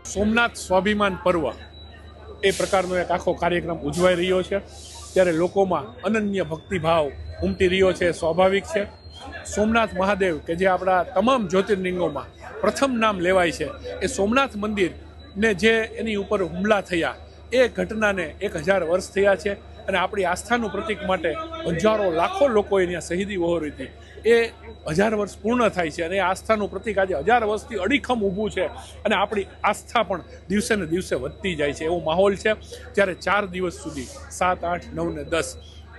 સોમનાથ સ્વાભિમાન પર્વ એ પ્રકારનો એક આખો કાર્યક્રમ ઉજવાઈ રહ્યો છે ત્યારે લોકોમાં અનન્ય ભક્તિભાવ ઉમટી રહ્યો છે, સ્વાભાવિક છે। સોમનાથ મહાદેવ કે જે આપણા તમામ જ્યોતિર્લિંગોમાં પ્રથમ નામ લેવાય છે, એ સોમનાથ મંદિરને જે એની ઉપર હુમલા થયા એ ઘટનાને 1000 વર્ષ થયા છે અને આપણી આસ્થાનું પ્રતીક માટે હજારો લાખો લોકોએ ત્યાં શહીદી વહોરી હતી। એ 1000 વર્ષ પૂર્ણ થાય છે અને આસ્થાનું પ્રતીક આજે 1000 વર્ષથી અડીખમ ઊભું છે અને આપણી આસ્થા પણ દિવસે ને દિવસે વધતી જાય છે એવો માહોલ છે। ત્યારે 4 દિવસ સુધી 7, 8, 9 ને 10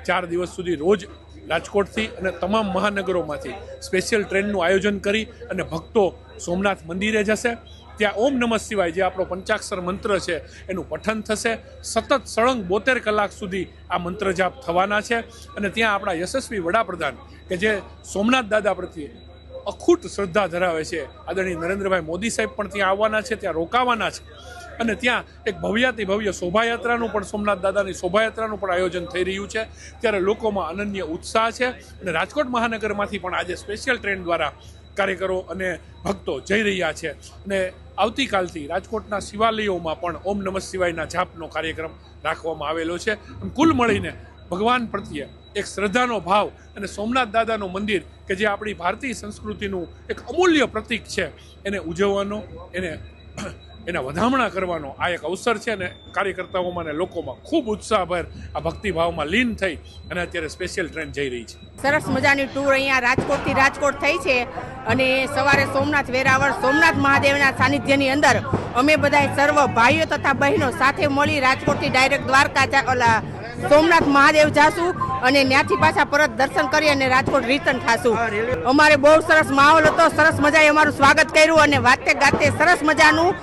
4 દિવસ સુધી રોજ રાજકોટથી અને તમામ મહાનગરોમાંથી સ્પેશિયલ ટ્રેનનું આયોજન કરી અને ભક્તો સોમનાથ મંદિરે જશે। ત્યાં ઓમ નમઃ શિવાય જે આપણો પંચાક્ષર મંત્ર છે એનું પઠન થશે। સતત સળંગ 72 કલાક સુધી આ મંત્ર જાપ થવાના છે અને ત્યાં આપણા યશસ્વી વડાપ્રધાન કે જે સોમનાથ દાદા પ્રત્યે અખૂટ શ્રદ્ધા ધરાવે છે, આદરણીય નરેન્દ્રભાઈ મોદી સાહેબ પણ ત્યાં આવવાના છે, ત્યાં રોકાવાના છે અને ત્યાં એક ભવ્યાતિ ભવ્ય શોભાયાત્રાનું પણ સોમનાથ દાદાની શોભાયાત્રાનું પણ આયોજન થઈ રહ્યું છે। ત્યારે લોકોમાં અનન્ય ઉત્સાહ છે અને રાજકોટ મહાનગરમાંથી પણ આજે સ્પેશિયલ ટ્રેન દ્વારા કાર્યકરો અને ભક્તો જઈ રહ્યા છે અને આવતીકાલથી રાજકોટના શિવાલયોમાં પણ ઓમ નમઃ શિવાયના જાપનો કાર્યક્રમ રાખવામાં આવેલો છે। કુલ મળીને ભગવાન પ્રત્યે એક શ્રદ્ધાનો ભાવ અને સોમનાથ દાદાનું મંદિર કે જે આપણી ભારતીય સંસ્કૃતિનું એક અમૂલ્ય પ્રતીક છે એને ઉજવવાનો, એના વધામણા કરવાનો આ એક અવસર છે અને કાર્યકર્તાઓમાં અને લોકોમાં ખૂબ ઉત્સાહભેર આ ભક્તિભાવમાં લીન થઈ અને અત્યારે સ્પેશિયલ ટ્રેન જઈ રહી છે। સરસ મજાની ટૂર અહીંયા રાજકોટથી રાજકોટ થઈ છે અને સવારે સોમનાથ વેરાવળ સોમનાથ મહાદેવના સાનિધ્યની અંદર અમે બધાય સર્વ ભાઈઓ તથા બહેનો સાથે મળી રાજકોટથી ડાયરેક્ટ દ્વારકા સોમનાથ મહાદેવ જાશું અને ત્યાંથી પાછા પરત દર્શન કરી અને રાજકોટ રિટર્ન થાશું। અમારે બહુ સરસ માહોલ હતો, સરસ મજાએ અમારું સ્વાગત કર્યું અને વાતે ગાતે સરસ મજાનું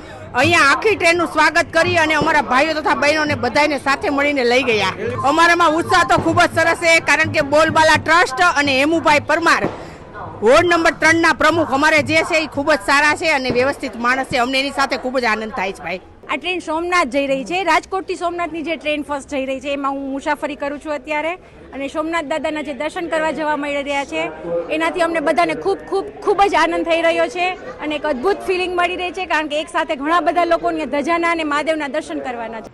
અહીંયા આખી ટ્રેનનું સ્વાગત કરી અને અમારા ભાઈઓ તથા બહેનોને બધાને સાથે મળીને લઈ ગયા। અમારામાં ઉત્સાહ તો ખૂબ જ સરસ છે કારણ કે બોલબાલા ટ્રસ્ટ અને હેમુભાઈ પરમાર વોર્ડ નંબર 3ના પ્રમુખ અમારે જે છે એ ખૂબ જ સારા છે અને વ્યવસ્થિત માણસ છે, અમને એની સાથે ખૂબ જ આનંદ થાય છે। ભાઈ આ ટ્રેન સોમનાથ જઈ રહી છે, રાજકોટથી સોમનાથની જે ટ્રેન ફર્સ્ટ જઈ રહી છે એમાં હું મુસાફરી કરું છું અત્યારે અને સોમનાથ દાદાના જે દર્શન કરવા જવા મળી રહ્યા છે એનાથી અમને બધાને ખૂબ જ આનંદ થઈ રહ્યો છે અને એક અદ્ભુત ફિલિંગ મળી રહી છે કારણ કે એક સાથે ઘણા બધા લોકો ધજાના અને મહાદેવના દર્શન કરવાના છે।